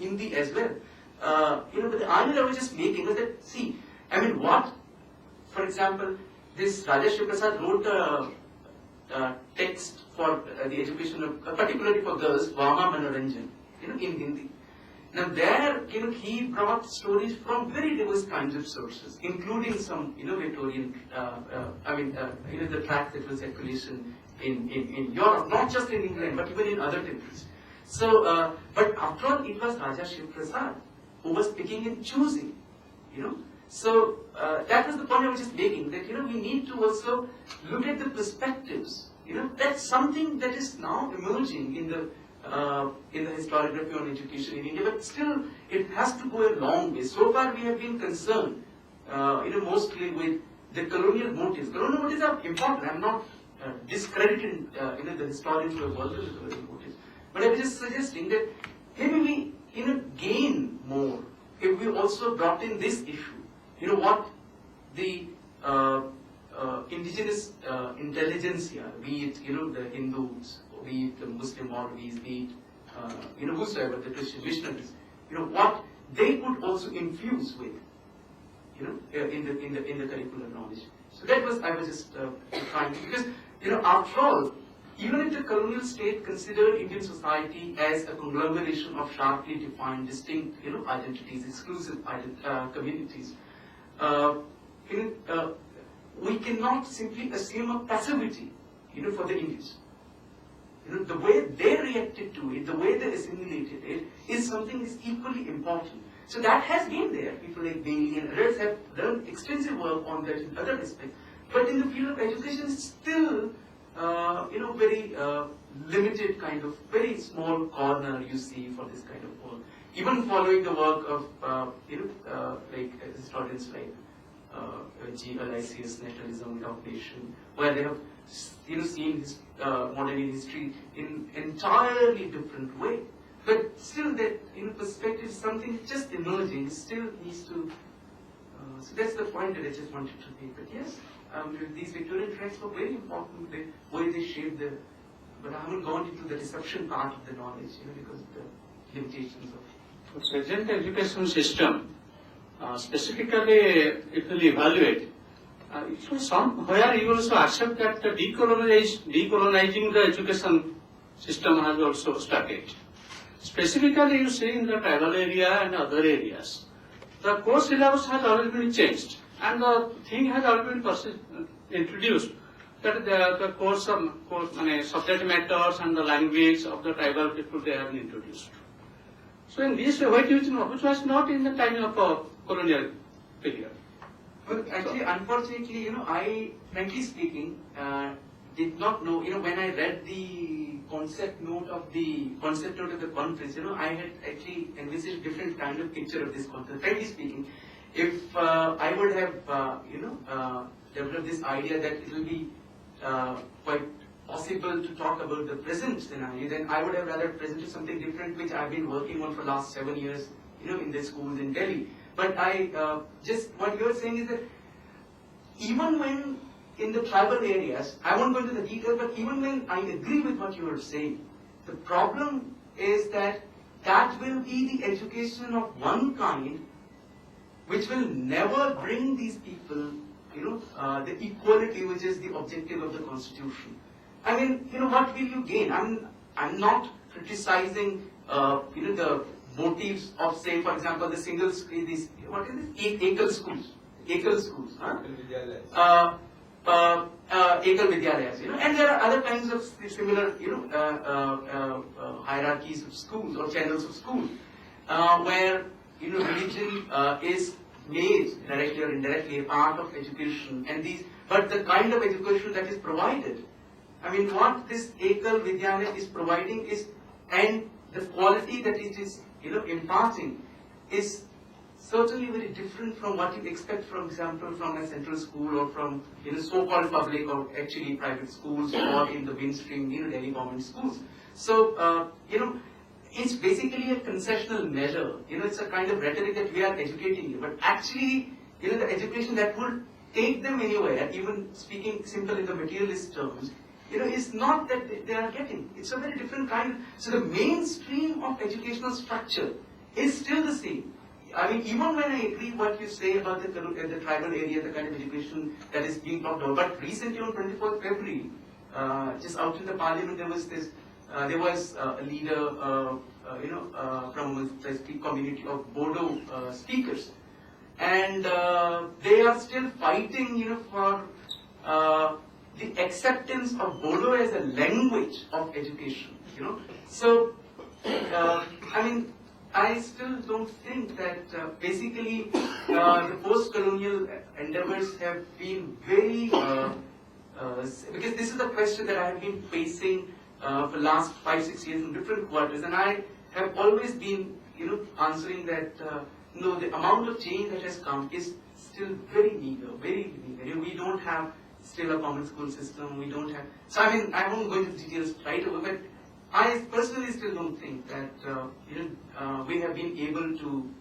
Hindi as well. But the argument I was just making was that, see, for example, this Raja Shiv Prasad wrote a text for the education of, particularly for girls, Vama Manoranjan, in Hindi. Now there, he brought stories from very diverse kinds of sources, including some, Victorian, the track that was circulation in Europe, not just in England, but even in other countries. So, but after all, it was Raja Shiv Prasad who was picking and choosing, So, that was the point I was just making, that, we need to also look at the perspectives. That's something that is now emerging in the historiography on education in India, but still it has to go a long way. So far we have been concerned, mostly with the colonial motives. Colonial motives are important. I'm not discrediting, the historians who have worked with the colonial motives. But I was just suggesting that maybe we, gain more if we also brought in this issue. What the indigenous intelligentsia, be it, the Hindus, be it the Muslim Maoris, be it, whosoever, the Christian missionaries, what they could also infuse with, in the curricular knowledge. So that was, I was just trying to, because, after all, even if the colonial state considered Indian society as a conglomeration of sharply defined, distinct, identities, exclusive communities, we cannot simply assume a passivity, for the Indians. The way they reacted to it, the way they assimilated it, is something that is equally important. So that has been there. People like Bailey and others have done extensive work on that in other aspects. But in the field of education, it's still, very limited kind of, very small corner you see for this kind of work. Even following the work of, like historians like G. Aloysius, Naturalism without Nation, where they have, seen this modern history in entirely different way. But still, that perspective, something just emerging, still needs to. So that's the point that I just wanted to make. But yes, these Victorian tracks were very important. The way they shaped the. But I haven't gone into the reception part of the knowledge, because of the limitations of. The present education system, specifically, it will evaluate. So somewhere you also accept that decolonizing the education system has also started. Specifically, you see in the tribal area and other areas, the course syllabus has already been changed, and the thing has already been introduced that the course subject matters and the language of the tribal people they have been introduced. So in this way, which was not in the time of colonial period. Well, actually, unfortunately, I, frankly speaking, did not know, when I read the concept note of the conference, I had actually envisaged a different kind of picture of this conference. Frankly speaking, if I would have, developed this idea that it will be quite possible to talk about the present scenario, then I would have rather presented something different, which I've been working on for the last 7 years, in the schools in Delhi. But what you're saying is that even when in the tribal areas, I won't go into the detail, but even when I agree with what you are saying, the problem is that that will be the education of one kind, which will never bring these people, the equality which is the objective of the constitution. I mean, what will you gain? I'm not criticizing, the motives of, say, for example, the single school, what is this? Ekal schools. Ekal Vidyalayas, and there are other kinds of similar, hierarchies of schools or channels of schools, where, religion is made directly or indirectly a part of education, but the kind of education that is provided, what this Ekal Vidyalaya is providing and the quality that it is, imparting is certainly very different from what you expect, for example, from a central school or from, so-called public or actually private schools or in the mainstream, Delhi government schools. So, it's basically a concessional measure. It's a kind of rhetoric that we are educating you, but actually, the education that would take them anywhere, even speaking simple in the materialist terms, is not that they are getting. It's a very different kind. So the mainstream of educational structure is still the same. I mean, even when I agree what you say about the tribal area, the kind of education that is being talked about, but recently on 24th February, just out in the parliament, there was a leader, from the community of Bodo speakers, and they are still fighting, for the acceptance of Bodo as a language of education. So I mean, I still don't think that basically the post-colonial endeavors have been very because this is a question that I have been facing for last 5-6 years in different quarters, and I have always been answering that no, the amount of change that has come is still very meager, very meager. We don't have still a common school system. We don't have. So I mean, I won't go into details right away, but I personally still don't think that we have been able to